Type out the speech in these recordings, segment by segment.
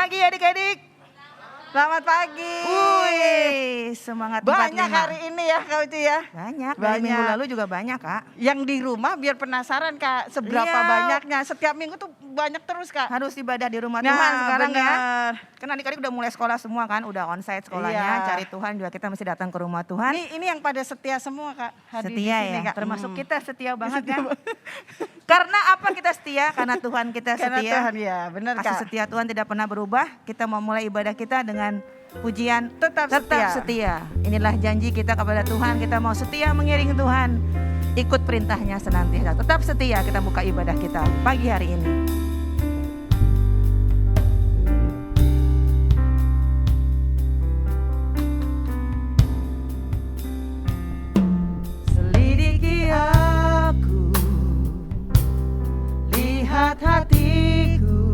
pagi adik-adik. Selamat pagi. Semangat 45. Banyak hari ini ya Kak Uci ya. Banyak. Dari minggu lalu juga banyak Kak. Yang di rumah biar penasaran Kak seberapa banyaknya. Setiap minggu tuh banyak terus Kak. Harus ibadah di rumah Tuhan sekarang bener. ya. Kan adik-adik udah mulai sekolah semua kan. Udah onsite sekolahnya. Cari Tuhan juga kita mesti datang ke rumah Tuhan. Ini yang pada setia semua Kak. Setia di sini, ya. Kak. Termasuk kita setia banget kan. Karena apa kita setia? Karena Tuhan kita setia. Karena Tuhan ya benar Kak. Kasih setia Tuhan tidak pernah berubah. Kita mau mulai ibadah kita dengan pujian tetap setia. Inilah janji kita kepada Tuhan. Kita mau setia mengiringi Tuhan. Ikut perintahnya senantiasa. Tetap setia kita buka ibadah kita pagi hari ini. Selidiki aku, lihat hatiku,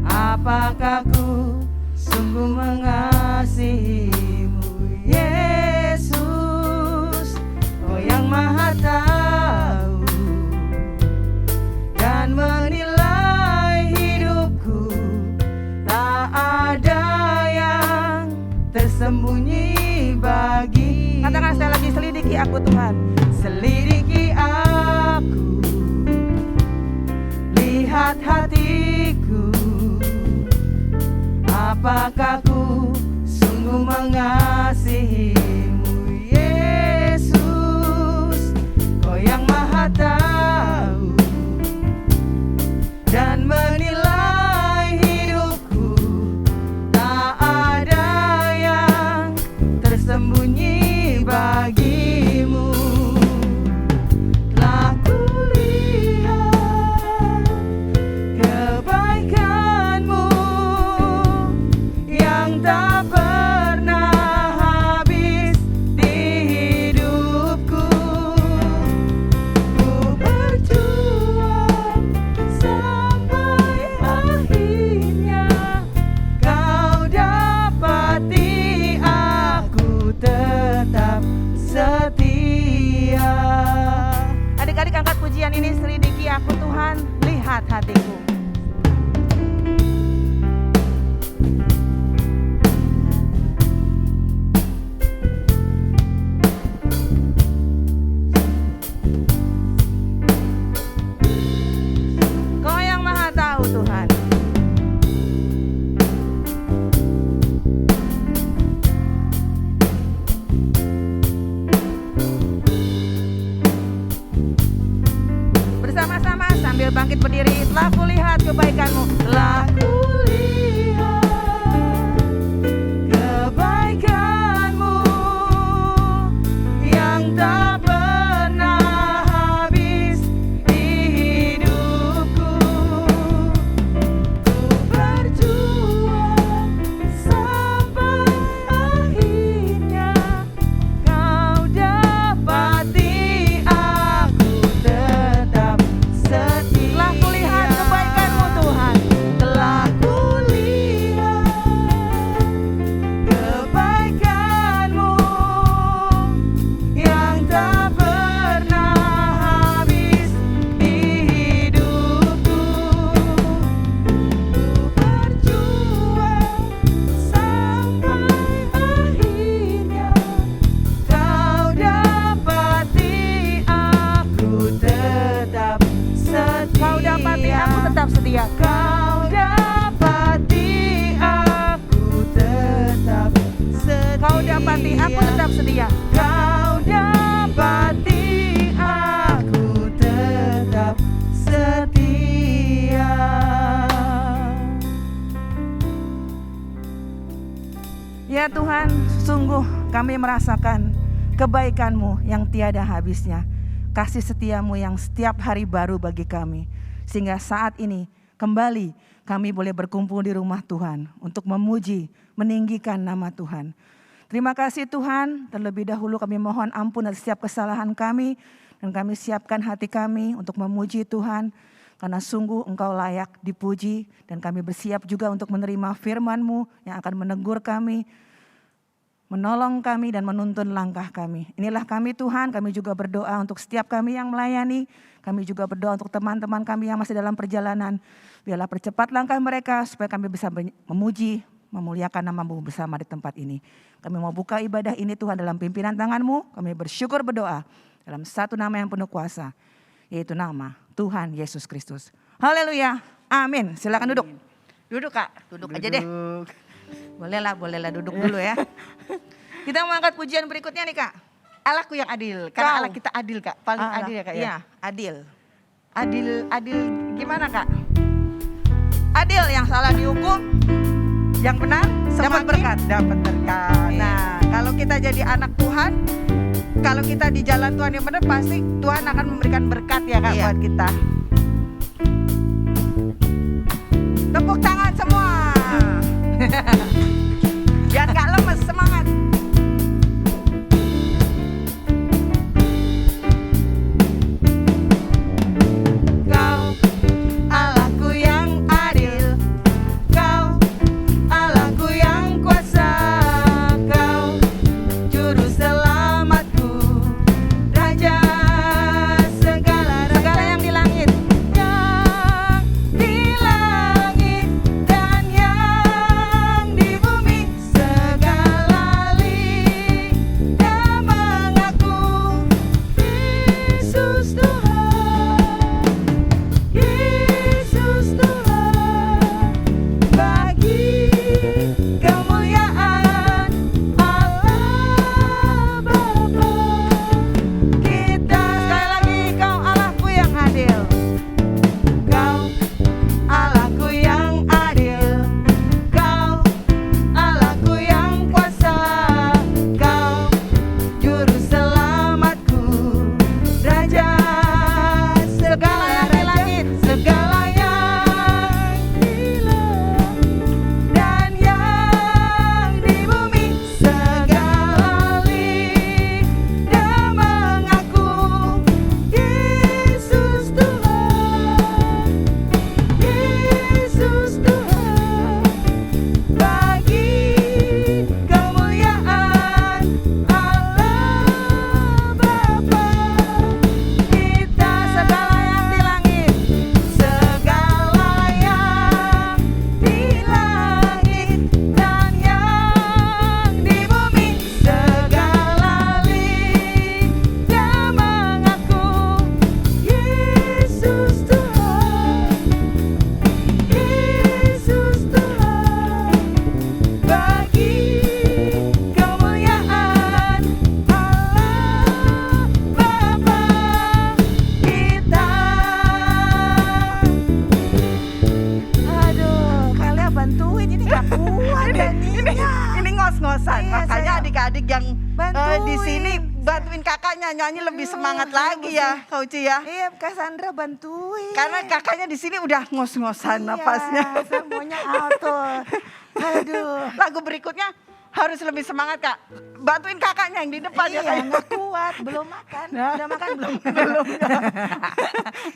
apakah ku sungguh mengasihimu, Yesus, Kau yang Maha Tahu dan menilai hidupku. Tak ada yang tersembunyi bagi. Katakan sekali lagi, selidiki aku Tuhan. Selidiki aku, lihat hatiku, apakah ku sungguh mengasihimu, Yesus, Kau yang Maha Tahu dan menilai hidupku. Tak ada yang tersembunyi bagimu. Telah kulihat kebaikan-Mu yang tak pernah habis di hidupku. Ku berjuang sampai akhirnya Kau dapati aku tetap setia. Adik-adik angkat pujian ini, selidiki aku Tuhan, lihat hatiku. Kau yang Maha Tahu Tuhan. Bersama-sama sambil bangkit berdiri. Telah kulihat kebaikan-Mu. Telah kulihat kebaikan-Mu yang tak pernah habis di hidupku. Ku berjuang sampai akhirnya Kau dapati aku tetap setia. Telah kulihat kebaikan-Mu Tuhan. Telah kulihat kebaikan-Mu yang tak pernah habis di hidupku. Ku berjuang sampai akhirnya Kau dapati aku tetap setia. Kau dapati aku tetap setia. Kau dapati aku tetap setia. Kau dapati aku tetap setia. Kau dapati aku tetap setia. Ya Tuhan, sungguh kami merasakan kebaikan-Mu yang tiada habisnya. Kasih setia-Mu yang setiap hari baru bagi kami. Sehingga saat ini kembali kami boleh berkumpul di rumah Tuhan untuk memuji, meninggikan nama Tuhan. Terima kasih Tuhan, terlebih dahulu kami mohon ampun atas setiap kesalahan kami. Dan kami siapkan hati kami untuk memuji Tuhan. Karena sungguh Engkau layak dipuji. Dan kami bersiap juga untuk menerima firman-Mu yang akan menegur kami, menolong kami dan menuntun langkah kami. Inilah kami Tuhan, kami juga berdoa untuk setiap kami yang melayani. Kami juga berdoa untuk teman-teman kami yang masih dalam perjalanan. Biarlah percepat langkah mereka supaya kami bisa memuji, memuliakan nama-Mu bersama di tempat ini. Kami mau buka ibadah ini Tuhan dalam pimpinan tangan-Mu. Kami bersyukur berdoa dalam satu nama yang penuh kuasa, yaitu nama Tuhan Yesus Kristus. Haleluya, amin. Silakan duduk. Duduk Kak, duduk aja deh. Bolehlah duduk dulu ya. Kita mau angkat pujian berikutnya nih Kak. Allahku yang adil, karena Allah kita adil Kak, paling Allah, adil ya Kak ya. Iya, adil. Adil gimana Kak? Adil, yang salah dihukum, Yang benar dapat berkat. Dapat berkat. Iya. Nah, kalau kita jadi anak Tuhan, kalau kita di jalan Tuhan yang benar, pasti Tuhan akan memberikan berkat ya Kak Iya. buat kita. Tepuk tangan semua. Biar gak lemes, semangat. Kau Allahku yang adil, Kau Allahku yang kuasa, Kau juru selamatku, Raja segala yang di langit, yang di langit dan yang di bumi, segala lidah mengaku Yesus Tuhan, Yesus Tuhan. Bagi kemuliaan Allah Bapa, kita sekali lagi, Kau Allahku yang adil, Kau Allahku yang adil, Kau Allahku yang kuasa, Kau juru selamatku, Raja segala yang di langit, segala yang di langit dan yang di bumi, segala lidah mengaku Yesus Tuhan, Yesus Tuhan. Bagi kemuliaan Allah Bapa, kita segala yang di langit, segala yang di langit dan yang di bumi, segala lidah mengaku Yesus Tuhan, Yesus Tuhan. Bagi kemuliaan Allah Bapa, kita. Aduh, kalian bantuin ini gak kuat nyanyinya. Ini ngos-ngosan, Iya, makanya saya adik-adik yang bantuin. di sini bantuin kakaknya nyanyi lebih semangat saya lagi ya, Kak Uci ya. Iya, Kak Sandra bantuin. Karena kakaknya di sini udah ngos-ngosan Iya, napasnya. semuanya alto. Aduh. Lagu berikutnya harus lebih semangat Kak. Bantuin kakaknya yang di depan ya Kak. Iya, nggak kuat, belum makan. Nah. Udah makan belum? Belum.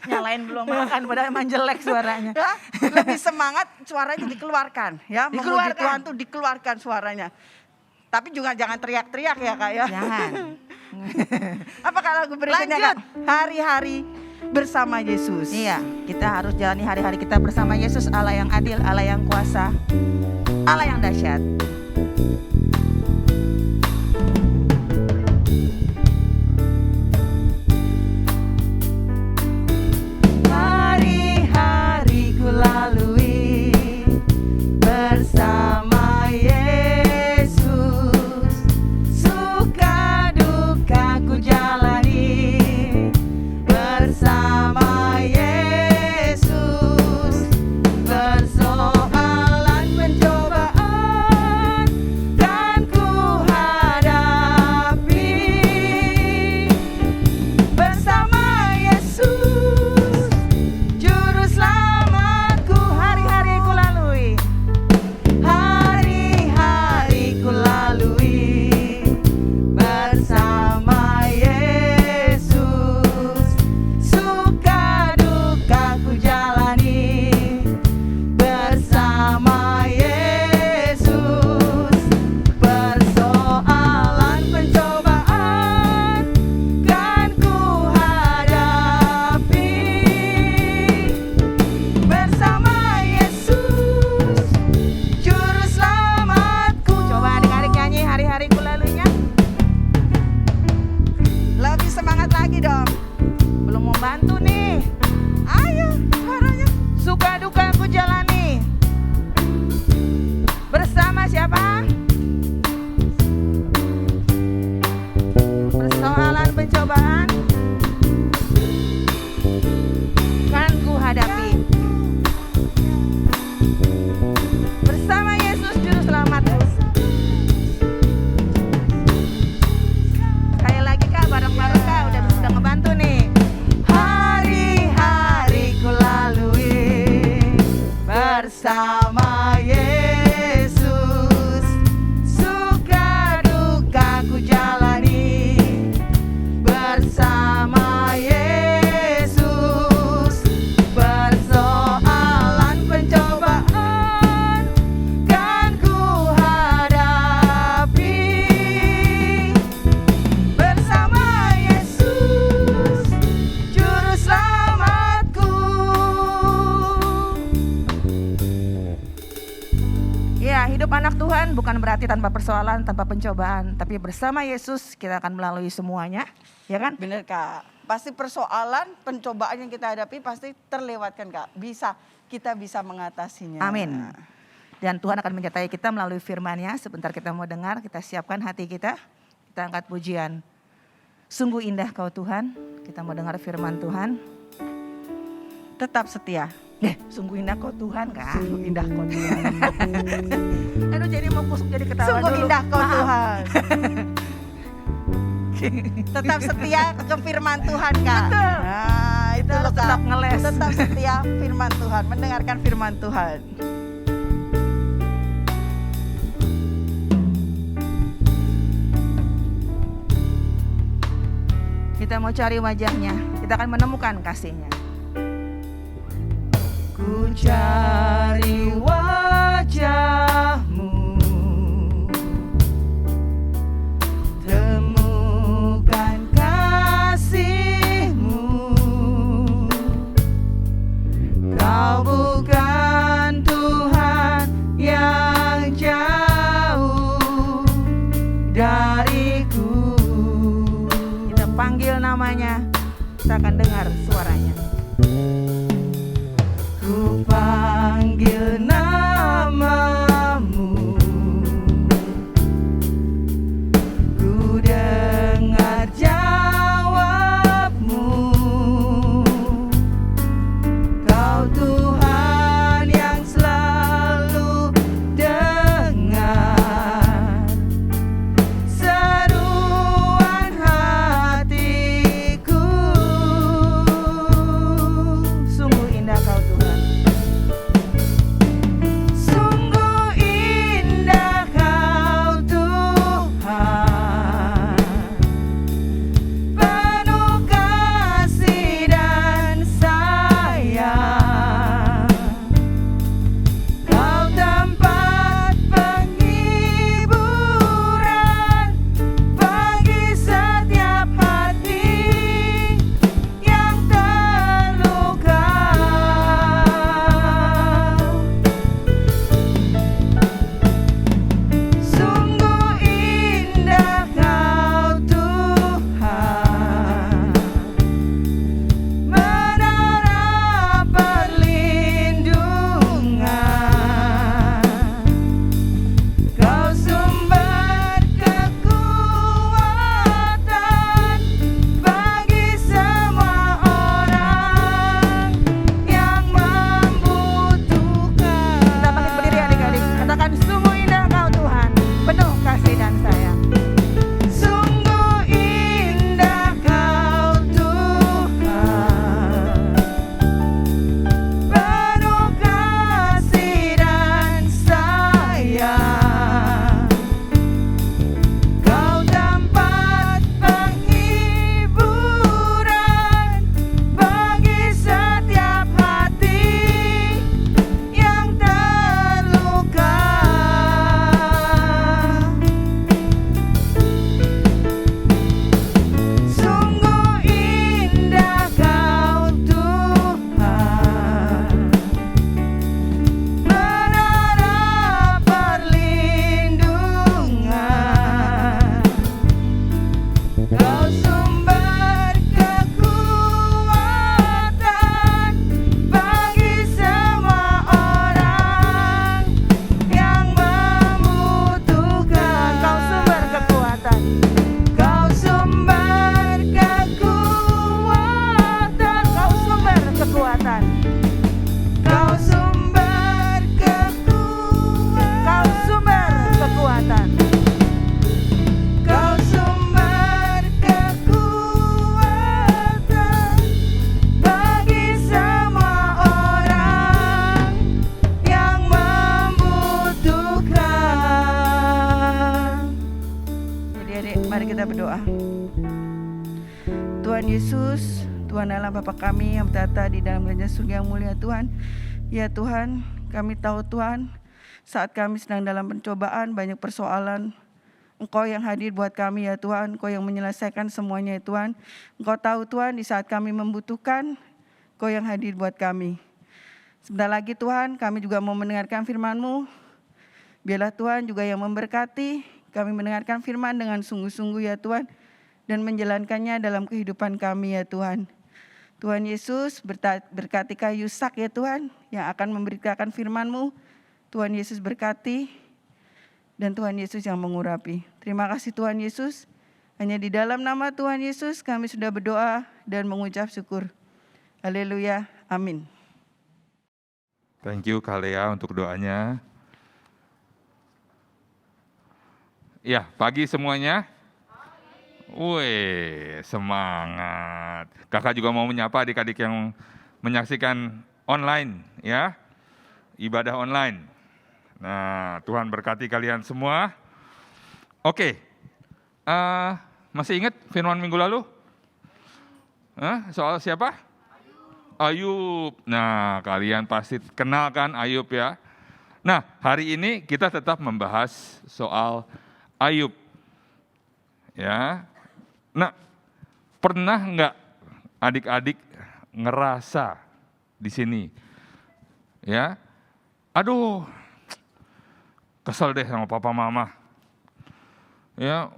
Nyalain belum makan, padahal emang jelek suaranya. Ya, lebih semangat suaranya dikeluarkan ya. Memuji Dikeluarkan. Tuhan tuh dikeluarkan suaranya. Tapi juga jangan teriak-teriak ya Kak ya. Jangan. Apakah lagu berikutnya Kak? Lanjut. Hari-hari bersama Yesus. Iya, kita harus jalani hari-hari kita bersama Yesus, Allah yang adil, Allah yang kuasa, Allah yang dahsyat. Hari-hari ku lalui bersama Yesus, suka duka ku jalani bersama Yesus, persoalan pencobaan semangat lagi dong. Belum mau bantu nih. Ayo, suaranya. Suka duka ku jalani. Bersama siapa? Persoalan pencobaan kan ku hadapi. Bersama Yesus juru selamatku. Sekali lagi Kak, bareng-bareng Kak, udah ngebantu nih. Hari-hari ku lalui bersama Yesus, suka duka ku jalani bersama Yesus. Persoalan pencobaan kan ku hadapi bersama Yesus juru selamatku. Ya, hidup anak Tuhan bukan berarti tanpa persoalan, tanpa pencobaan, tapi bersama Yesus kita akan melalui semuanya, ya kan? Bener Kak, pasti persoalan, pencobaan yang kita hadapi pasti terlewatkan Kak. Kita bisa mengatasinya. Amin. Dan Tuhan akan menyertai kita melalui firman-Nya. Sebentar kita mau dengar, kita siapkan hati kita. Kita angkat pujian. Sungguh indah Kau Tuhan. Kita mau dengar firman Tuhan. Tetap setia. Sungguh indah Kau Tuhan, Kak. Sungguh indah Kau Tuhan. Aduh, jadi mau kusuk jadi ketawa Sungguh dulu. indah Kau Maaf. Tuhan. Tetap setia ke firman Tuhan Kak. Betul. Nah, itu Kita loh Kak. tetap ngeles. Tetap setia firman Tuhan, mendengarkan firman Tuhan. Kita mau cari wajahnya, kita akan menemukan kasihnya. Ku cari wajahmu, temukan kasihmu. Kau bukan Tuhan yang jauh dariku. Kita panggil namanya, kita akan dengar suaranya. Ku panggil namamu, ku dengar jawabmu. Kau Tuhan yang selalu dengar seruan hatiku. Sungguh indah Kau Tuhan. adik-adik, mari kita berdoa. Tuhan Yesus, Tuhan Allah Bapa kami yang bertata di dalam kerajaan surga yang mulia Tuhan. Ya Tuhan, kami tahu Tuhan, saat kami sedang dalam pencobaan, banyak persoalan, Engkau yang hadir buat kami ya Tuhan, Engkau yang menyelesaikan semuanya ya Tuhan. Engkau tahu Tuhan, di saat kami membutuhkan, Engkau yang hadir buat kami. Sebentar lagi Tuhan, kami juga mau mendengarkan firman-Mu. Biarlah Tuhan juga yang memberkati, kami mendengarkan firman dengan sungguh-sungguh ya Tuhan, dan menjalankannya dalam kehidupan kami ya Tuhan. Tuhan Yesus, berkati Kak Yusak ya Tuhan, yang akan memberitakan firman-Mu. Tuhan Yesus berkati, dan Tuhan Yesus yang mengurapi. Terima kasih Tuhan Yesus, hanya di dalam nama Tuhan Yesus kami sudah berdoa dan mengucap syukur. Haleluya, amin. Thank you Kak Lea untuk doanya. Ya, pagi semuanya. Wih, semangat. Kakak juga mau menyapa adik-adik yang menyaksikan online ya, ibadah online. Nah, Tuhan berkati kalian semua. Oke, masih ingat firman minggu lalu? Soal siapa? Ayub. Nah, kalian pasti kenal kan Ayub ya. Nah, hari ini kita tetap membahas soal Ayub. Ya. Nah, pernah nggak adik-adik ngerasa di sini? Ya. Aduh, kesel deh sama papa mama. Ya,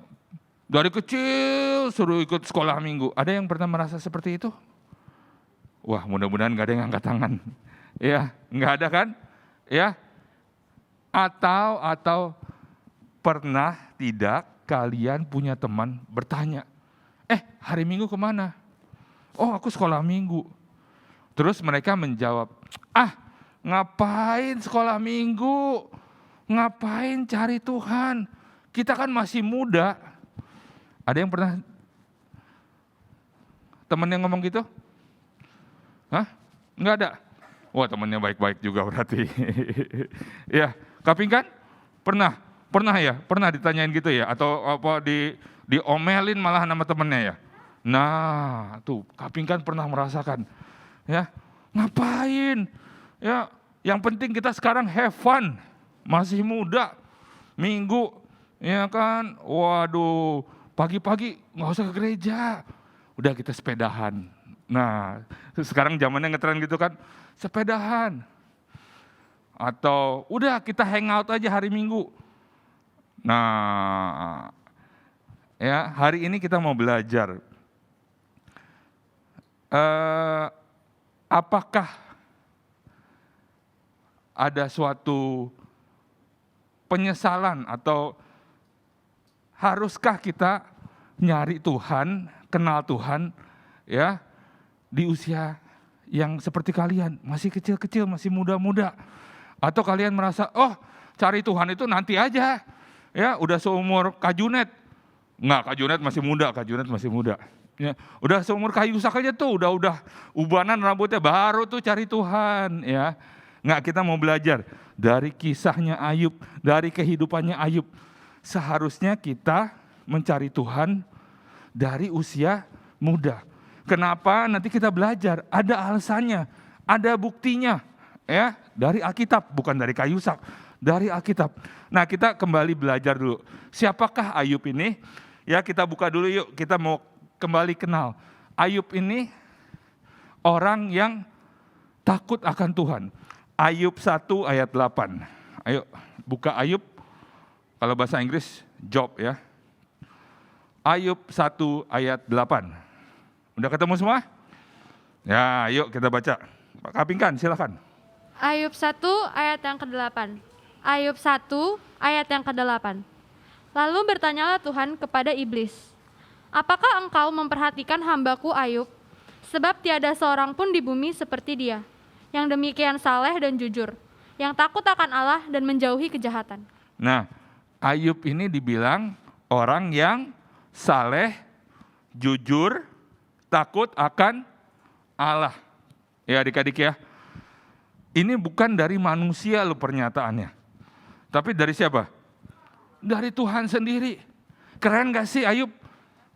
dari kecil suruh ikut sekolah minggu. Ada yang pernah merasa seperti itu? Wah, mudah-mudahan nggak ada yang angkat tangan. Ya, nggak ada kan? Ya. Atau pernah tidak kalian punya teman bertanya, hari Minggu kemana? Oh, aku sekolah Minggu. Terus mereka menjawab, ngapain sekolah Minggu? Ngapain cari Tuhan? Kita kan masih muda. Ada yang pernah teman yang ngomong gitu? Enggak ada? Wah, temannya baik-baik juga berarti. Ya, Kaping kan? Pernah ya? Pernah ditanyain gitu ya? Atau apa diomelin malah nama temennya ya? Nah, tuh Kaping kan pernah merasakan. Ya, ngapain? Ya, yang penting kita sekarang have fun. Masih muda, Minggu, ya kan? Waduh, pagi-pagi nggak usah ke gereja. Udah kita sepedahan. Nah, sekarang zamannya ngetren gitu kan, sepedahan. Atau udah kita hangout aja hari Minggu. Nah, ya hari ini kita mau belajar. Apakah ada suatu penyesalan atau haruskah kita nyari Tuhan, kenal Tuhan, ya di usia yang seperti kalian, masih kecil-kecil, masih muda-muda, atau kalian merasa, cari Tuhan itu nanti aja, ya udah seumur Kak Junet, enggak, Kak Junet masih muda, ya udah seumur Kak Yusak aja tuh, udah ubanan rambutnya, baru tuh cari Tuhan, ya. Enggak, kita mau belajar dari kisahnya Ayub, dari kehidupannya Ayub. Seharusnya kita mencari Tuhan dari usia muda. Kenapa? Nanti kita belajar, ada alasannya, ada buktinya, ya, dari Alkitab, bukan dari Kak Yusak, dari Alkitab. Nah, kita kembali belajar dulu. Siapakah Ayub ini? Ya, kita buka dulu yuk, kita mau kembali kenal. Ayub ini orang yang takut akan Tuhan. Ayub 1 ayat 8. Ayo buka Ayub, kalau bahasa Inggris Job ya. Ayub 1 ayat 8. Udah ketemu semua? Ya, yuk kita baca. Pak Kapingkan, silakan. Ayub 1 ayat yang ke-8. Ayub 1 ayat yang ke-8. Lalu bertanyalah Tuhan kepada iblis, apakah engkau memperhatikan hambaku Ayub? Sebab tiada seorang pun di bumi seperti dia, yang demikian saleh dan jujur, yang takut akan Allah dan menjauhi kejahatan. Nah, Ayub ini dibilang orang yang saleh, jujur, takut akan Allah. Ya adik-adik ya, ini bukan dari manusia loh pernyataannya. Tapi dari siapa? Dari Tuhan sendiri. Keren gak sih Ayub?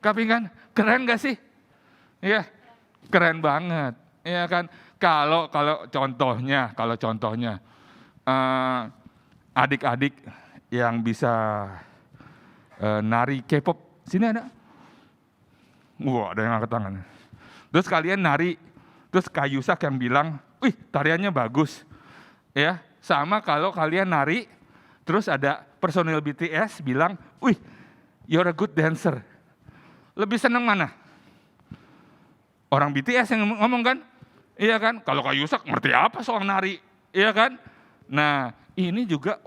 Tapi kan, keren gak sih? Iya, keren banget. Iya kan, kalau contohnya, adik-adik yang bisa nari K-pop, sini ada? Wah, ada yang angkat tangan. Terus kalian nari, terus Kak Yusak yang bilang, wih tariannya bagus. Ya, sama kalau kalian nari, terus ada personil BTS bilang, wih you're a good dancer. Lebih seneng mana? Orang BTS yang ngomong kan? Iya kan? Kalau Kak Yusak ngerti apa soal nari? Iya kan? Nah ini juga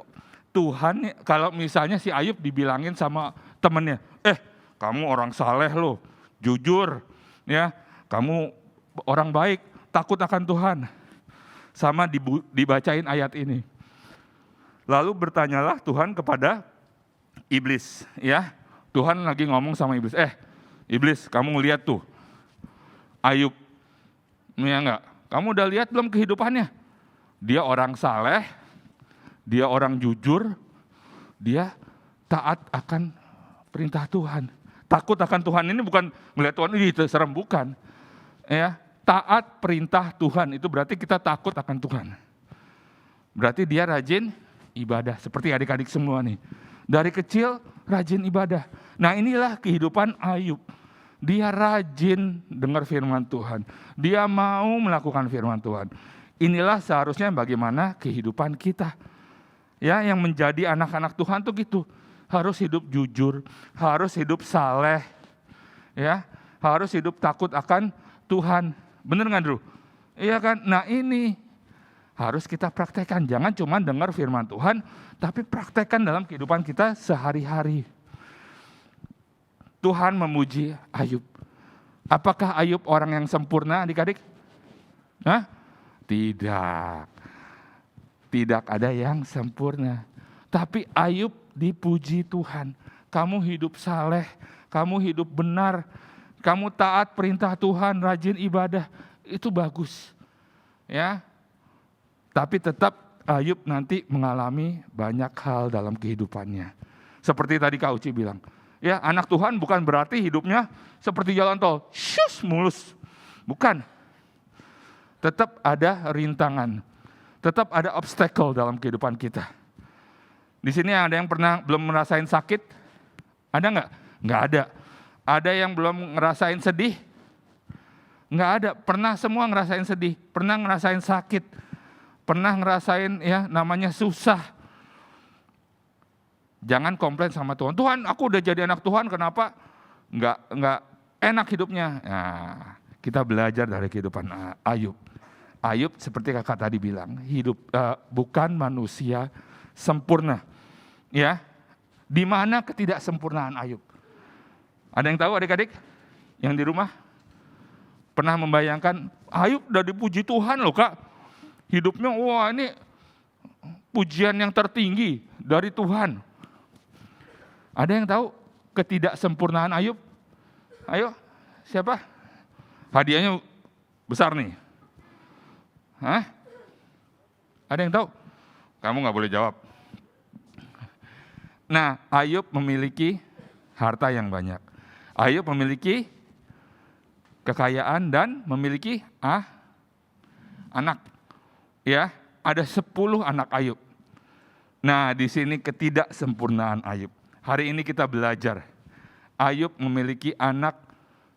Tuhan, kalau misalnya si Ayub dibilangin sama temennya, kamu orang saleh loh, jujur, ya, kamu orang baik, takut akan Tuhan. Sama dibacain ayat ini. Lalu bertanyalah Tuhan kepada iblis, ya. Tuhan lagi ngomong sama iblis, iblis, kamu lihat tuh Ayub, ya enggak? Kamu udah lihat belum kehidupannya? Dia orang saleh, dia orang jujur, dia taat akan perintah Tuhan. Takut akan Tuhan ini bukan melihat Tuhan ini serem, bukan. Ya, taat perintah Tuhan itu berarti kita takut akan Tuhan. Berarti dia rajin ibadah, seperti adik-adik semua nih. Dari kecil rajin ibadah. Nah inilah kehidupan Ayub. Dia rajin dengar firman Tuhan. Dia mau melakukan firman Tuhan. Inilah seharusnya bagaimana kehidupan kita. Ya, yang menjadi anak-anak Tuhan tuh gitu. Harus hidup jujur, harus hidup saleh. Ya, harus hidup takut akan Tuhan. Bener nggak, Drew? Iya kan? Nah ini harus kita praktekkan. Jangan cuma dengar firman Tuhan, tapi praktekkan dalam kehidupan kita sehari-hari. Tuhan memuji Ayub. Apakah Ayub orang yang sempurna, adik-adik? Hah? Tidak. Tidak ada yang sempurna. Tapi Ayub dipuji Tuhan. Kamu hidup saleh, kamu hidup benar, kamu taat perintah Tuhan, rajin ibadah, itu bagus. Ya. Tapi tetap Ayub nanti mengalami banyak hal dalam kehidupannya. Seperti tadi Kak Uci bilang, ya anak Tuhan bukan berarti hidupnya seperti jalan tol, syus mulus. Bukan. Tetap ada rintangan, tetap ada obstacle dalam kehidupan kita. Di sini ada yang pernah belum merasain sakit? Ada nggak? Nggak ada. Ada yang belum ngerasain sedih? Nggak ada. Pernah semua ngerasain sedih, pernah ngerasain sakit, pernah ngerasain ya namanya susah. Jangan komplain sama Tuhan. Tuhan, aku udah jadi anak Tuhan, kenapa nggak enak hidupnya? Nah, kita belajar dari kehidupan Ayub. Ayub seperti kakak tadi bilang, hidup bukan manusia sempurna. Ya, di mana ketidaksempurnaan Ayub? Ada yang tahu adik-adik yang di rumah? Pernah membayangkan Ayub udah dipuji Tuhan loh Kak. Hidupnya wah ini pujian yang tertinggi dari Tuhan. Ada yang tahu ketidaksempurnaan Ayub? Ayo, siapa? Hadiahnya besar nih. Hah? Ada yang tahu? Kamu nggak boleh jawab. Nah, Ayub memiliki harta yang banyak. Ayub memiliki kekayaan dan memiliki anak. Ya, ada 10 anak Ayub. Nah, di sini ketidaksempurnaan Ayub. Hari ini kita belajar. Ayub memiliki anak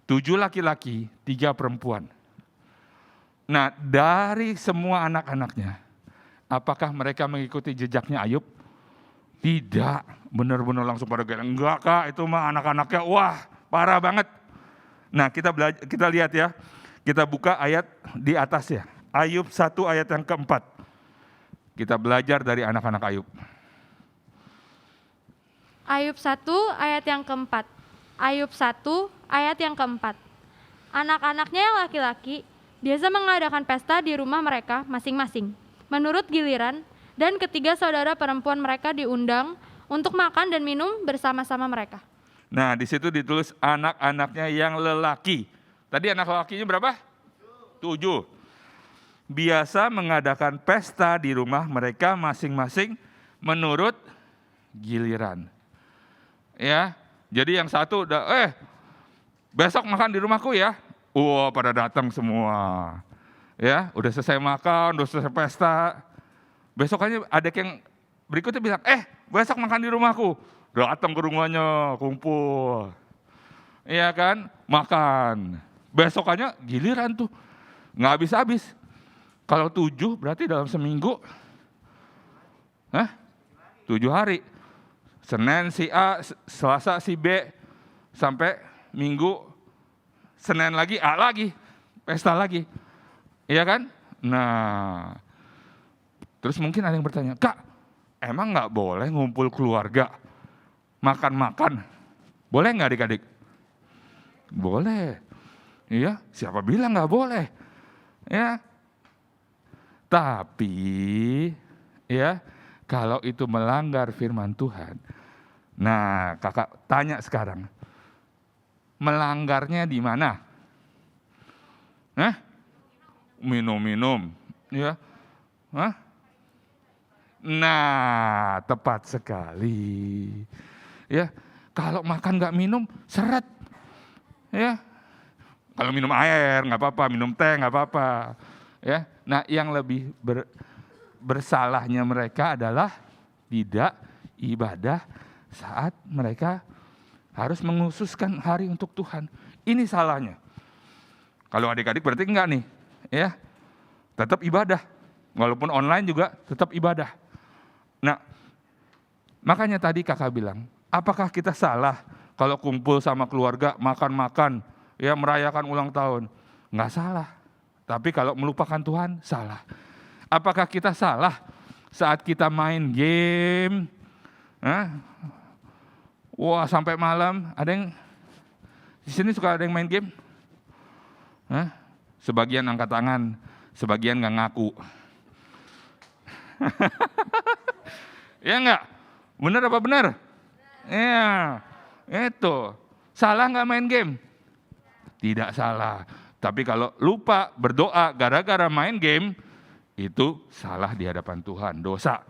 7 laki-laki, 3 perempuan. Nah, dari semua anak-anaknya, apakah mereka mengikuti jejaknya Ayub? Tidak. Benar-benar langsung pada gaya, enggak Kak, itu mah anak-anaknya, wah parah banget. Nah, kita lihat ya. Kita buka ayat di atas ya. Ayub 1 ayat yang keempat. Kita belajar dari anak-anak Ayub. Ayub 1 ayat yang keempat. Ayub 1 ayat yang keempat. Anak-anaknya yang laki-laki biasa mengadakan pesta di rumah mereka masing-masing, menurut giliran, dan ketiga saudara perempuan mereka diundang untuk makan dan minum bersama-sama mereka. Nah, di situ ditulis anak-anaknya yang lelaki. Tadi anak lelakinya berapa? 7. Biasa mengadakan pesta di rumah mereka masing-masing menurut giliran. Ya, Jadi yang satu udah, besok makan di rumahku ya. Wah, pada datang semua. Ya, udah selesai makan, udah selesai pesta. Besokannya ada yang berikutnya bilang, besok makan di rumahku. Datang ke rumahnya, kumpul. Iya kan, makan. Besokannya giliran tuh, nggak habis-habis. Kalau 7 berarti dalam seminggu, 7 hari. Senin si A, Selasa si B, sampai Minggu, Senin lagi A lagi, pesta lagi. Iya kan? Nah, terus mungkin ada yang bertanya, Kak, emang nggak boleh ngumpul keluarga, makan-makan? Boleh nggak adik-adik? Boleh. Iya, siapa bilang nggak boleh? Ya. Tapi, ya, kalau itu melanggar firman Tuhan, nah kakak tanya sekarang, melanggarnya di mana? Minum-minum, ya. Nah, tepat sekali. Ya, kalau makan nggak minum, seret. Ya, kalau minum air nggak apa-apa, minum teh nggak apa-apa. Ya, nah yang lebih bersalahnya mereka adalah tidak ibadah saat mereka harus menghususkan hari untuk Tuhan. Ini salahnya. Kalau adik-adik berarti enggak nih, ya. Tetap ibadah. Walaupun online juga tetap ibadah. Nah, makanya tadi kakak bilang, apakah kita salah kalau kumpul sama keluarga, makan-makan, ya merayakan ulang tahun? Enggak salah. Tapi kalau melupakan Tuhan, salah. Apakah kita salah saat kita main game? Wah, sampai malam. Ada yang di sini suka ada yang main game? Sebagian angkat tangan, sebagian nggak ngaku. Ya enggak? Benar apa benar? Ya, itu. Salah nggak main game? Tidak salah. Tapi kalau lupa berdoa gara-gara main game, itu salah di hadapan Tuhan, dosa.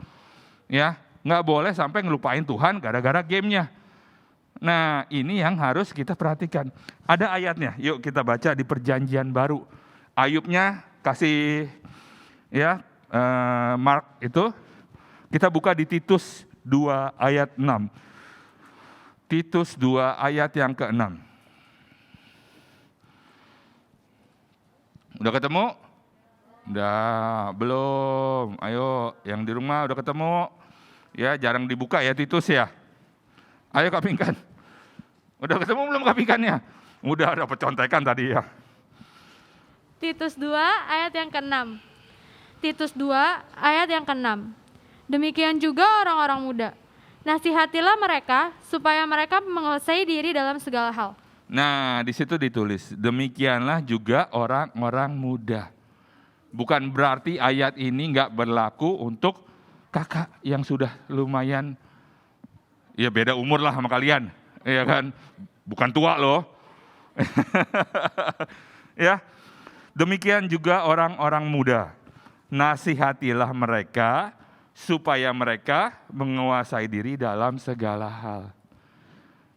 Ya, nggak boleh sampai ngelupain Tuhan gara-gara gamenya. Nah, ini yang harus kita perhatikan. Ada ayatnya, yuk kita baca di Perjanjian Baru. Ayubnya kasih ya mark itu. Kita buka di Titus 2 ayat 6. Titus 2 ayat yang ke-6. Udah ketemu? Udah, belum. Ayo, yang di rumah udah ketemu. Ya, jarang dibuka ya Titus ya. Ayo Kak Pinkan. Udah ketemu belum Kak Pinkannya? Udah dapat contekan tadi ya. Titus 2 ayat yang ke-6. Titus 2 ayat yang ke-6. Demikian juga orang-orang muda. Nasihatilah mereka supaya mereka menguasai diri dalam segala hal. Nah, di situ ditulis, demikianlah juga orang-orang muda. Bukan berarti ayat ini nggak berlaku untuk kakak yang sudah lumayan, ya beda umur lah sama kalian, ya kan? Bukan tua loh. Ya, demikian juga orang-orang muda. Nasihatilah mereka supaya mereka menguasai diri dalam segala hal.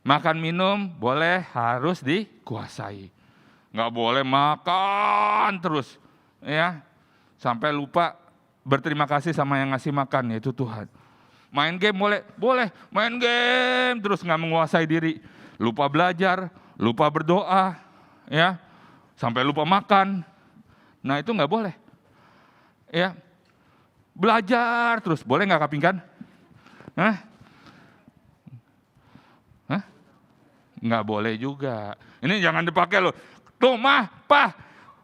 Makan minum boleh, harus dikuasai. Nggak boleh makan terus, ya, sampai lupa berterima kasih sama yang ngasih makan, yaitu Tuhan. Main game boleh main game terus nggak menguasai diri, lupa belajar, lupa berdoa, ya, sampai lupa makan. Nah itu nggak boleh. Ya, belajar terus, boleh nggak Kak Pinkan? Nggak boleh juga. Ini jangan dipakai loh. Tuh Pah,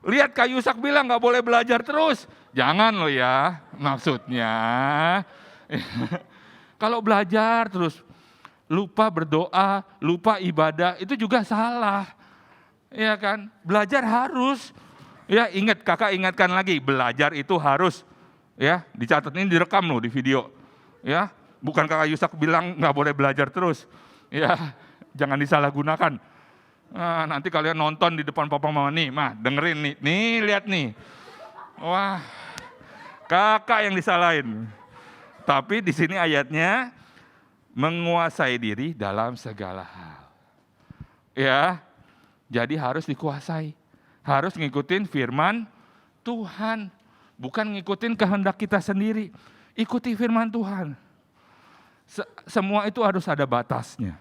lihat Kak Yusak bilang nggak boleh belajar terus. Jangan loh ya, maksudnya. Kalau belajar terus, lupa berdoa, lupa ibadah, itu juga salah. Ya kan, belajar harus. Ya ingat, kakak ingatkan lagi, belajar itu harus. Ya, dicatat, ini direkam loh di video. Ya, bukan Kakak Yusak bilang nggak boleh belajar terus. Ya, jangan disalahgunakan. Nah, nanti kalian nonton di depan papa mama nih, mah dengerin nih lihat nih. Wah, kakak yang disalahin. Tapi di sini ayatnya menguasai diri dalam segala hal. Ya, jadi harus dikuasai. Harus ngikutin firman Tuhan. Bukan ngikutin kehendak kita sendiri. Ikuti firman Tuhan. Semua itu harus ada batasnya.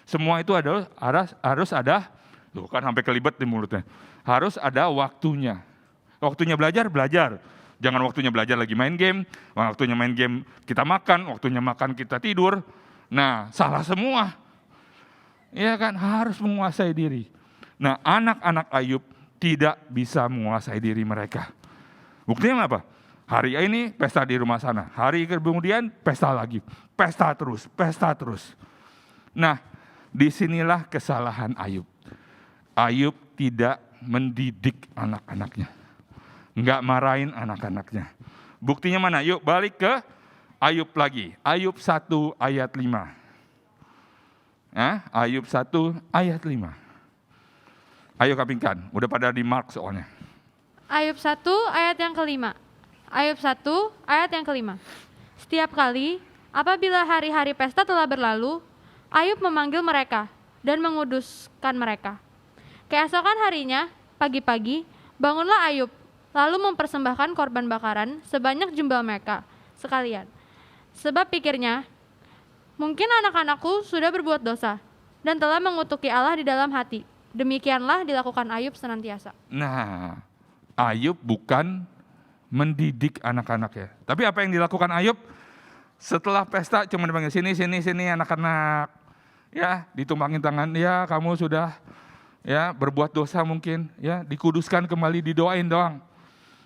Semua itu harus ada, tuh kan sampai kelibet di mulutnya. Harus ada waktunya. Waktunya belajar, belajar. Jangan waktunya belajar lagi main game. Waktunya main game kita makan. Waktunya makan kita tidur. Nah, salah semua. Ya kan, harus menguasai diri. Nah, anak-anak Ayub tidak bisa menguasai diri mereka. Buktinya apa? Hari ini pesta di rumah sana. Hari kemudian pesta lagi. Pesta terus. Nah, disinilah kesalahan Ayub. Ayub tidak mendidik anak-anaknya. Enggak marahin anak-anaknya. Buktinya mana? Yuk balik ke Ayub lagi. Ayub 1 ayat 5. Ayub 1 ayat 5. Ayo kapingkan, udah pada di mark soalnya. Ayub 1 ayat yang kelima. Ayub 1 ayat yang kelima. Setiap kali apabila hari-hari pesta telah berlalu, Ayub memanggil mereka dan menguduskan mereka. Keesokan harinya, pagi-pagi, bangunlah Ayub, lalu mempersembahkan korban bakaran sebanyak jumlah mereka sekalian. Sebab pikirnya, mungkin anak-anakku sudah berbuat dosa dan telah mengutuki Allah di dalam hati. Demikianlah dilakukan Ayub senantiasa. Nah, Ayub bukan mendidik anak-anaknya. Tapi apa yang dilakukan Ayub? Setelah pesta cuma dipanggil sini anak-anak. Ya, ditumpangin tangan, ya kamu sudah ya berbuat dosa mungkin, ya dikuduskan kembali, didoain doang.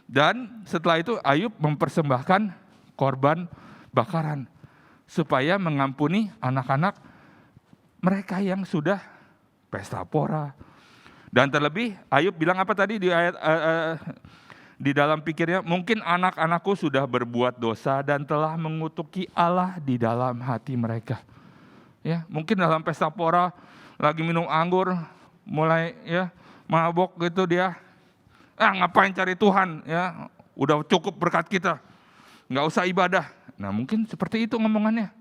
Dan setelah itu Ayub mempersembahkan korban bakaran supaya mengampuni anak-anak mereka yang sudah pesta pora. Dan terlebih Ayub bilang apa tadi di ayat di dalam pikirnya, mungkin anak-anakku sudah berbuat dosa dan telah mengutuki Allah di dalam hati mereka. Ya, mungkin dalam pesta pora lagi minum anggur, mulai ya mabok gitu dia. Ngapain cari Tuhan, ya udah cukup berkat kita, nggak usah ibadah. Nah mungkin seperti itu ngomongannya.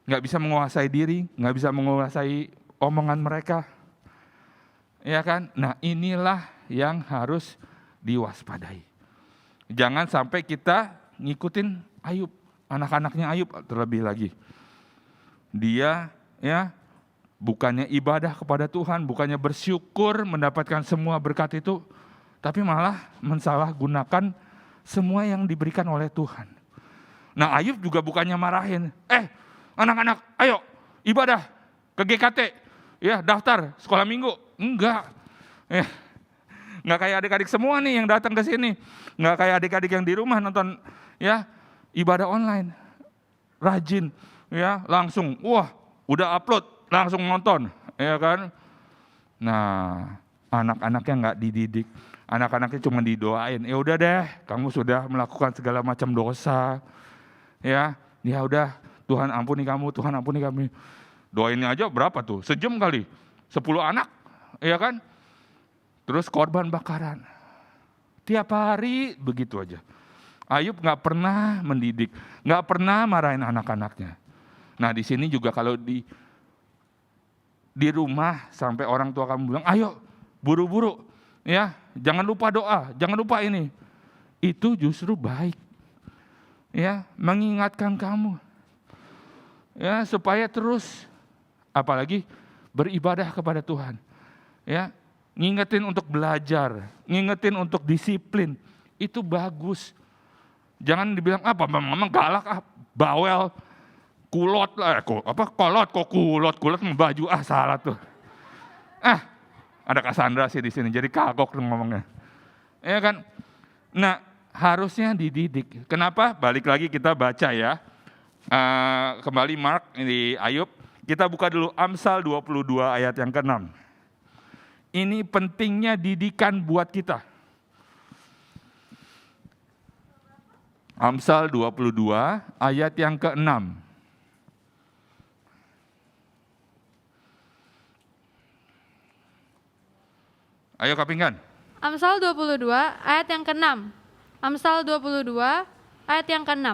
Nggak bisa menguasai diri, nggak bisa menguasai omongan mereka. Ya kan? Nah inilah yang harus diwaspadai. Jangan sampai kita ngikutin Ayub, anak-anaknya Ayub terlebih lagi. Dia ya bukannya ibadah kepada Tuhan, bukannya bersyukur mendapatkan semua berkat itu, tapi malah mensalahgunakan semua yang diberikan oleh Tuhan. Nah Ayub juga bukannya marahin, anak-anak ayo ibadah ke GKT, ya daftar sekolah minggu. Enggak, enggak kayak adik-adik semua nih yang datang ke sini, enggak kayak adik-adik yang di rumah nonton ya ibadah online, rajin, ya langsung, wah udah upload, langsung nonton, ya kan? Nah, anak-anaknya nggak dididik, anak-anaknya cuma didoain. Ya udah deh, kamu sudah melakukan segala macam dosa, ya udah, Tuhan ampuni kamu, Tuhan ampuni kami. Doainnya aja berapa tuh? Sejam kali, 10 anak, ya kan? Terus korban bakaran, tiap hari begitu aja. Ayub nggak pernah mendidik, nggak pernah marahin anak-anaknya. Nah di sini juga kalau di rumah sampai orang tua kamu bilang, ayo buru-buru, ya jangan lupa doa, jangan lupa ini. Itu justru baik, ya mengingatkan kamu, ya supaya terus, apalagi beribadah kepada Tuhan, ya ngingetin untuk belajar, ngingetin untuk disiplin, itu bagus. Jangan dibilang apa, memang galak, bawel. Kulot lah, kulot baju salah tuh. Ada Cassandra sih di sini, jadi kagok tuh ngomongnya. Ya kan? Nah, harusnya dididik. Kenapa? Balik lagi kita baca ya. Kembali Mark di Ayub, kita buka dulu Amsal 22 ayat yang ke-6. Ini pentingnya didikan buat kita. Amsal 22 ayat yang ke-6. Ayo kapingkan. Amsal 22 ayat yang ke-6. Amsal 22 ayat yang ke-6.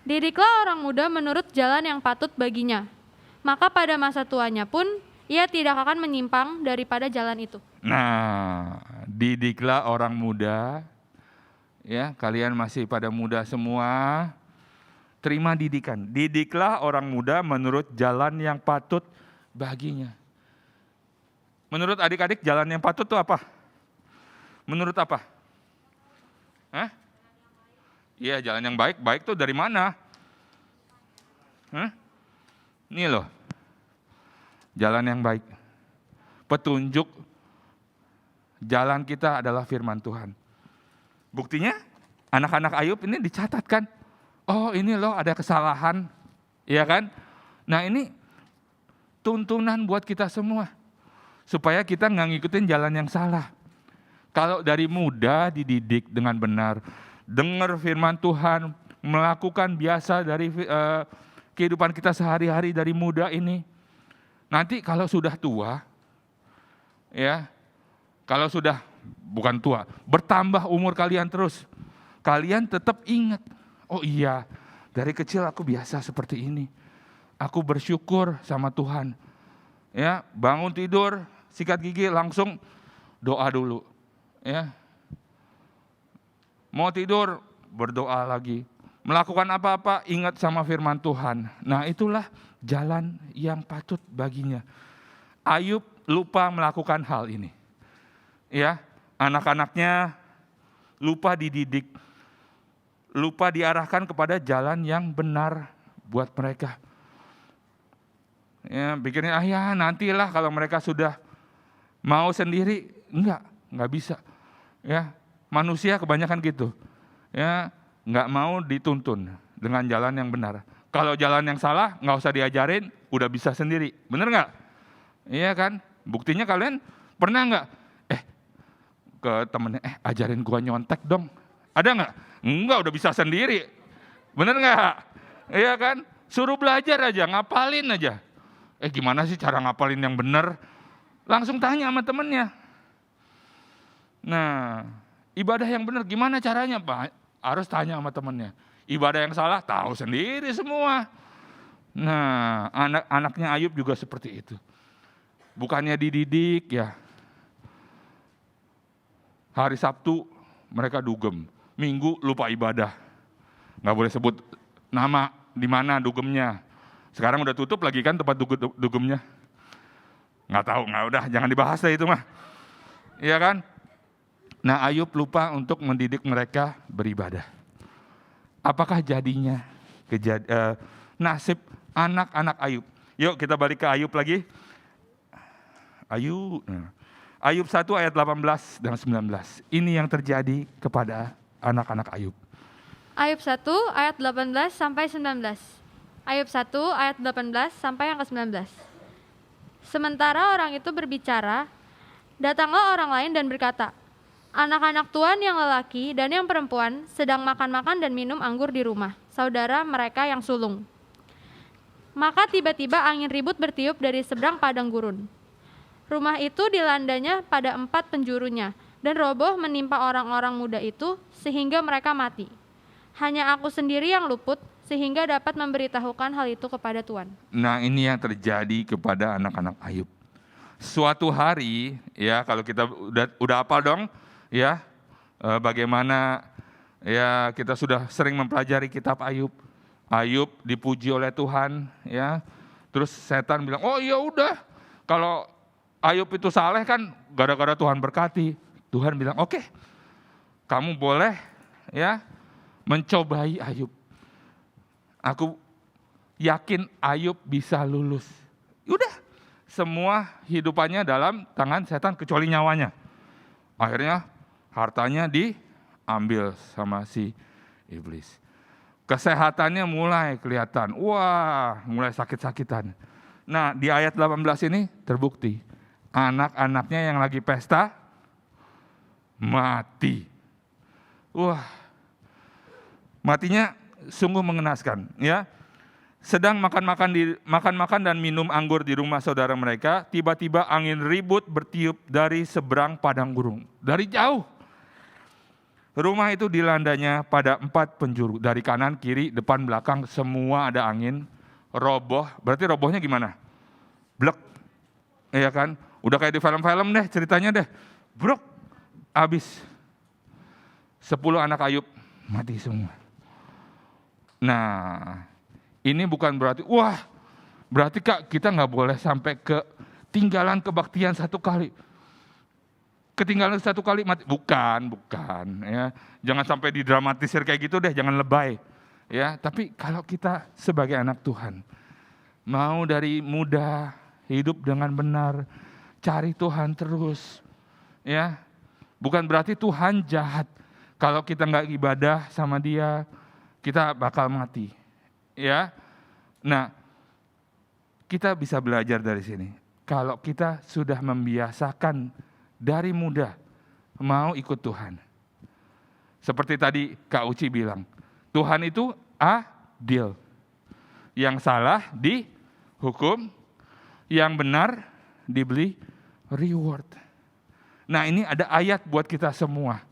Didiklah orang muda menurut jalan yang patut baginya, maka pada masa tuanya pun ia tidak akan menyimpang daripada jalan itu. Nah, didiklah orang muda, ya kalian masih pada muda semua, terima didikan. Didiklah orang muda menurut jalan yang patut baginya. Menurut adik-adik jalan yang patut itu apa? Menurut apa? Hah? Iya, jalan yang baik. Baik tuh dari mana? Hah? Ini loh, jalan yang baik. Petunjuk jalan kita adalah firman Tuhan. Buktinya anak-anak Ayub ini dicatatkan. Oh ini loh ada kesalahan, ya kan? Nah ini tuntunan buat kita semua. Supaya kita nggak ngikutin jalan yang salah. Kalau dari muda dididik dengan benar, dengar firman Tuhan, melakukan biasa dari kehidupan kita sehari-hari dari muda ini. Nanti kalau sudah tua, ya, kalau sudah bukan tua, bertambah umur kalian terus, kalian tetap ingat, oh iya, dari kecil aku biasa seperti ini. Aku bersyukur sama Tuhan. Ya, bangun tidur, sikat gigi langsung doa dulu, ya. Mau tidur berdoa lagi. Melakukan apa-apa ingat sama firman Tuhan. Nah, itulah jalan yang patut baginya. Ayub lupa melakukan hal ini. Ya, anak-anaknya lupa dididik, lupa diarahkan kepada jalan yang benar buat mereka. Ya, pikirnya ya nantilah kalau mereka sudah mau sendiri, enggak bisa. Ya, manusia kebanyakan gitu. Ya, enggak mau dituntun dengan jalan yang benar. Kalau jalan yang salah enggak usah diajarin, udah bisa sendiri. Bener enggak? Iya kan? Buktinya kalian pernah enggak ke temennya, ajarin gua nyontek dong. Ada enggak? Enggak, udah bisa sendiri. Bener enggak? Iya kan? Suruh belajar aja, ngapalin aja. Gimana sih cara ngapalin yang benar? Langsung tanya sama temennya. Nah, ibadah yang benar gimana caranya, Pak? Harus tanya sama temennya. Ibadah yang salah tahu sendiri semua. Nah, anak-anaknya Ayub juga seperti itu. Bukannya dididik ya. Hari Sabtu mereka dugem, Minggu lupa ibadah. Nggak boleh sebut nama di mana dugemnya. Sekarang udah tutup lagi kan tempat dugemnya. Nggak tahu, nggak udah, jangan dibahas deh itu mah. Iya kan? Nah, Ayub lupa untuk mendidik mereka beribadah. Apakah jadinya nasib anak-anak Ayub? Yuk kita balik ke Ayub lagi. Ayub 1 ayat 18 dan 19. Ini yang terjadi kepada anak-anak Ayub. Ayub 1 ayat 18 sampai 19. Ayub 1 ayat 18 sampai yang ke-19. Sementara orang itu berbicara, datanglah orang lain dan berkata, anak-anak tuan yang lelaki dan yang perempuan sedang makan-makan dan minum anggur di rumah saudara mereka yang sulung. Maka tiba-tiba angin ribut bertiup dari seberang padang gurun. Rumah itu dilandanya pada 4 penjurunya dan roboh menimpa orang-orang muda itu sehingga mereka mati. Hanya aku sendiri yang luput sehingga dapat memberitahukan hal itu kepada Tuhan. Nah, ini yang terjadi kepada anak-anak Ayub. Suatu hari, ya kalau kita udah hafal dong, ya bagaimana ya kita sudah sering mempelajari kitab Ayub. Ayub dipuji oleh Tuhan, ya. Terus setan bilang, oh ya udah, kalau Ayub itu saleh kan gara-gara Tuhan berkati. Tuhan bilang, oke, kamu boleh ya mencobai Ayub. Aku yakin Ayub bisa lulus. Udah, semua hidupannya dalam tangan setan kecuali nyawanya. Akhirnya hartanya diambil sama si iblis. Kesehatannya mulai kelihatan. Wah, mulai sakit-sakitan. Nah, di ayat 18 ini terbukti. Anak-anaknya yang lagi pesta mati. Wah, matinya sungguh mengenaskan, ya. Sedang makan-makan dan minum anggur di rumah saudara mereka, tiba-tiba angin ribut bertiup dari seberang padang gurun. Dari jauh. Rumah itu dilandanya pada 4 penjuru, dari kanan, kiri, depan, belakang, semua ada angin. Roboh, berarti robohnya gimana? Blek. ya kan? Udah kayak di film-film deh ceritanya deh. Brok, habis. 10 anak Ayub mati semua. Nah, ini bukan berarti, wah, berarti Kak kita nggak boleh sampai ketinggalan kebaktian 1 kali. Ketinggalan 1 kali mati, bukan ya. Jangan sampai didramatisir kayak gitu deh, jangan lebay. Ya, tapi kalau kita sebagai anak Tuhan, mau dari muda hidup dengan benar, cari Tuhan terus, ya. Bukan berarti Tuhan jahat. Kalau kita nggak ibadah sama Dia, kita bakal mati, ya. Nah, kita bisa belajar dari sini. Kalau kita sudah membiasakan dari muda mau ikut Tuhan. Seperti tadi Kak Uci bilang, Tuhan itu adil. Yang salah dihukum, yang benar diberi reward. Nah, ini ada ayat buat kita semua.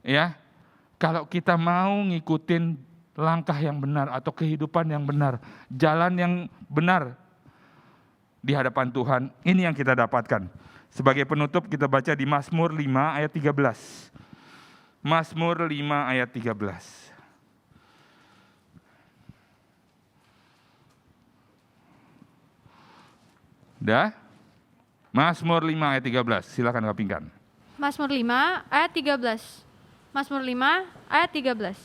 Ya. Kalau kita mau ngikutin langkah yang benar atau kehidupan yang benar, jalan yang benar di hadapan Tuhan, ini yang kita dapatkan. Sebagai penutup kita baca di Mazmur 5 ayat 13. Mazmur 5 ayat 13. Dah? Mazmur 5 ayat 13. Silakan Kak Pingkan. Mazmur 5 ayat 13. Mazmur 5 ayat 13.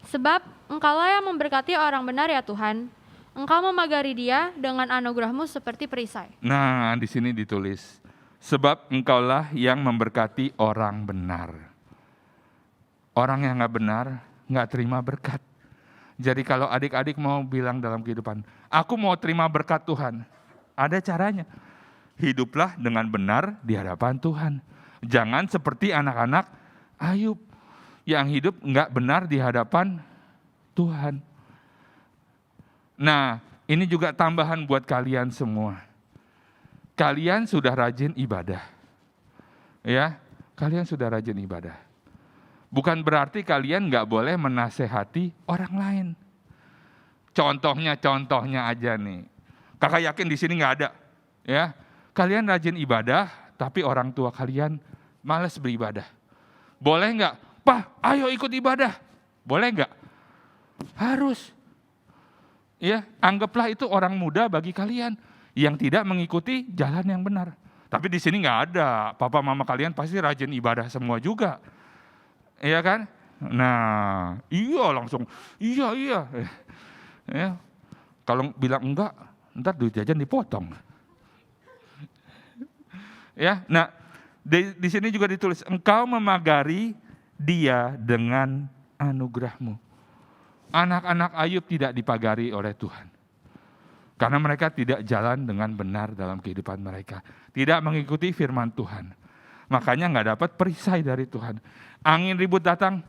Sebab Engkaulah yang memberkati orang benar ya Tuhan. Engkau memagari dia dengan anugerah-Mu seperti perisai. Nah, di sini ditulis, sebab Engkaulah yang memberkati orang benar. Orang yang nggak benar, nggak terima berkat. Jadi kalau adik-adik mau bilang dalam kehidupan, aku mau terima berkat Tuhan, ada caranya. Hiduplah dengan benar di hadapan Tuhan. Jangan seperti anak-anak Ayub yang hidup nggak benar di hadapan Tuhan. Nah, ini juga tambahan buat kalian semua. Kalian sudah rajin ibadah. Ya, kalian sudah rajin ibadah. Bukan berarti kalian nggak boleh menasehati orang lain. Contohnya aja nih. Kakak yakin di sini nggak ada. Ya, kalian rajin ibadah, tapi orang tua kalian malas beribadah. Boleh nggak? Pak, ayo ikut ibadah. Boleh nggak? Harus. Ya, anggaplah itu orang muda bagi kalian yang tidak mengikuti jalan yang benar. Tapi di sini nggak ada. Papa mama kalian pasti rajin ibadah semua juga. Iya kan? Nah, iya langsung. Iya. Ya. Kalau bilang enggak, ntar duit jajan dipotong. Ya, nah di sini juga ditulis, Engkau memagari dia dengan anugerah-Mu. Anak-anak Ayub tidak dipagari oleh Tuhan. Karena mereka tidak jalan dengan benar dalam kehidupan mereka. Tidak mengikuti firman Tuhan. Makanya nggak dapat perisai dari Tuhan. Angin ribut datang,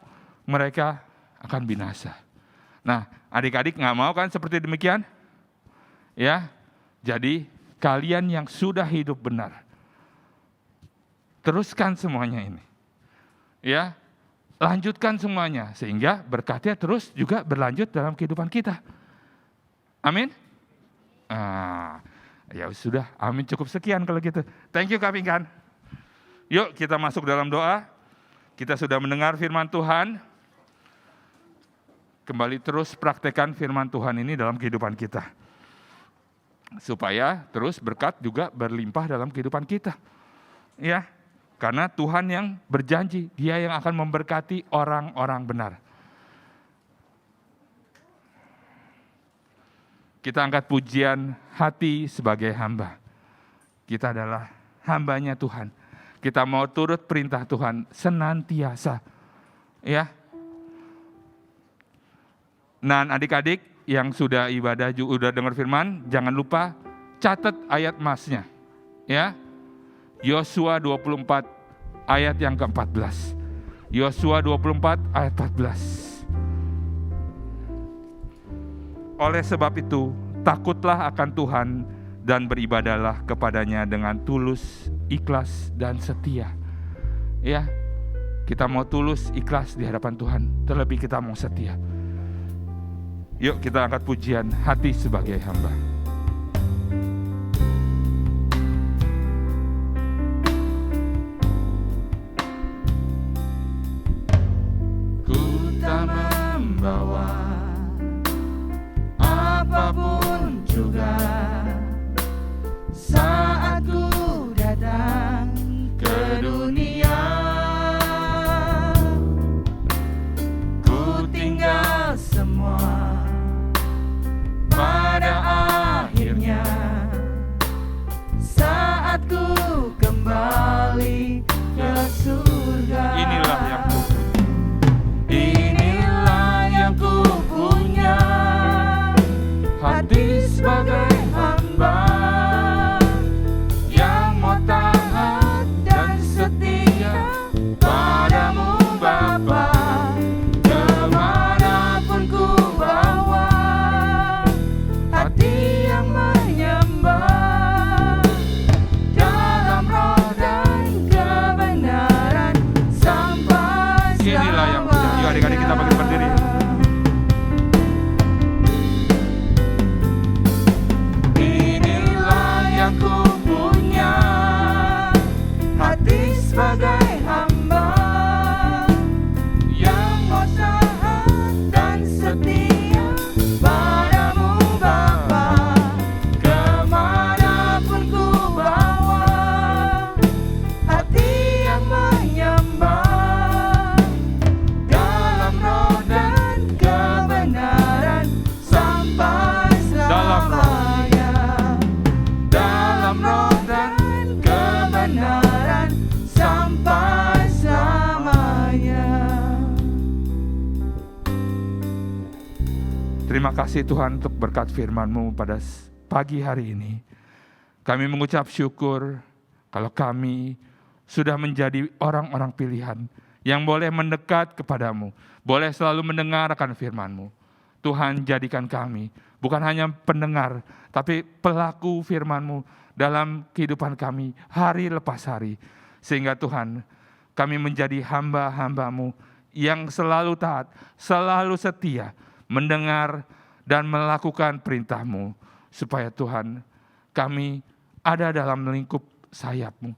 mereka akan binasa. Nah, adik-adik nggak mau kan seperti demikian? Ya, jadi kalian yang sudah hidup benar, teruskan semuanya ini. Ya, lanjutkan semuanya sehingga berkatnya terus juga berlanjut dalam kehidupan kita. Amin. Ya sudah, amin, cukup sekian kalau gitu. Thank you Kak Pingkan. Yuk kita masuk dalam doa. Kita sudah mendengar firman Tuhan. Kembali terus praktekkan firman Tuhan ini dalam kehidupan kita. Supaya terus berkat juga berlimpah dalam kehidupan kita. Ya, karena Tuhan yang berjanji, Dia yang akan memberkati orang-orang benar. Kita angkat pujian hati sebagai hamba. Kita adalah hambanya Tuhan. Kita mau turut perintah Tuhan senantiasa. Ya. Nah, adik-adik yang sudah ibadah, sudah dengar firman, jangan lupa catat ayat emasnya. Ya. Yosua 24 ayat yang ke-14. Yosua 24 ayat 14. Oleh sebab itu, takutlah akan Tuhan dan beribadahlah kepadanya dengan tulus, ikhlas, dan setia. Ya, kita mau tulus, ikhlas di hadapan Tuhan, terlebih kita mau setia. Yuk kita angkat pujian hati sebagai hamba. Terima kasih Tuhan untuk berkat firman-Mu pada pagi hari ini. Kami mengucap syukur kalau kami sudah menjadi orang-orang pilihan yang boleh mendekat kepadamu, boleh selalu mendengar akan firman-Mu. Tuhan, jadikan kami bukan hanya pendengar, tapi pelaku firman-Mu dalam kehidupan kami hari lepas hari. Sehingga Tuhan, kami menjadi hamba-hamba-Mu yang selalu taat, selalu setia, mendengar dan melakukan perintah-Mu. Supaya Tuhan, kami ada dalam lingkup sayap-Mu.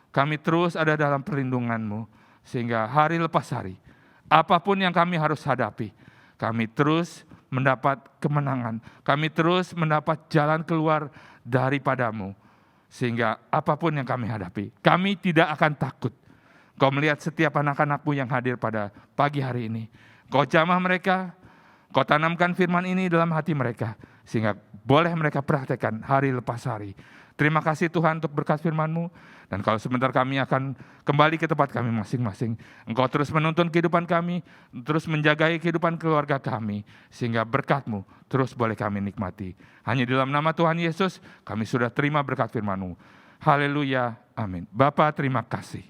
Kami terus ada dalam perlindungan-Mu. Sehingga hari lepas hari, apapun yang kami harus hadapi, kami terus mendapat kemenangan. Kami terus mendapat jalan keluar daripada-Mu. Sehingga apapun yang kami hadapi, kami tidak akan takut. Kau melihat setiap anak-anak-Mu yang hadir pada pagi hari ini. Kau jamah mereka, Kau tanamkan firman ini dalam hati mereka. Sehingga boleh mereka praktekkan hari lepas hari. Terima kasih Tuhan untuk berkat firman-Mu. Dan kalau sebentar kami akan kembali ke tempat kami masing-masing. Engkau terus menuntun kehidupan kami, terus menjagai kehidupan keluarga kami. Sehingga berkat-Mu terus boleh kami nikmati. Hanya di dalam nama Tuhan Yesus kami sudah terima berkat firman-Mu. Haleluya, amin. Bapa, terima kasih.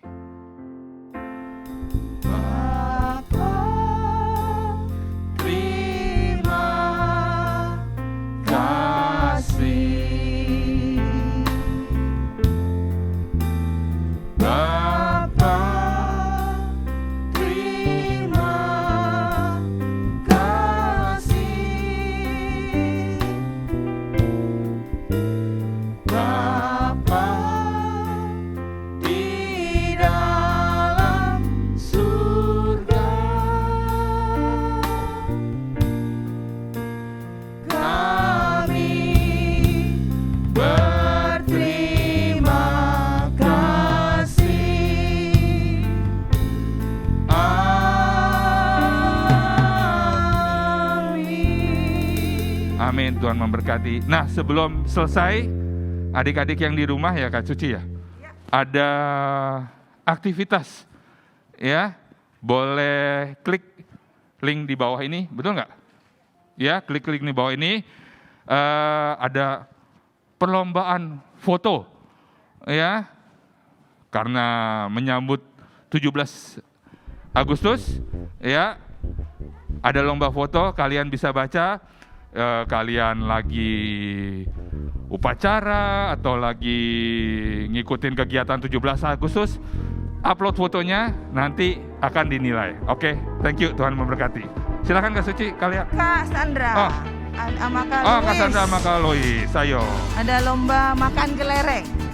Amin, Tuhan memberkati. Nah, sebelum selesai, adik-adik yang di rumah ya Kak Suci ya, ada aktivitas ya, boleh klik link di bawah ini, betul nggak? Ya, klik link di bawah ini, ada perlombaan foto ya, karena menyambut 17 Agustus ya, ada lomba foto, kalian bisa baca. Kalian lagi upacara atau lagi ngikutin kegiatan 17 Agustus, upload fotonya, nanti akan dinilai. Oke, thank you, Tuhan memberkati. Silakan Kak Suci, kalian. Kak Sandra, sama Kak Kak Luis. Sandra sama Kak Lois, ayo. Ada lomba makan kelereng.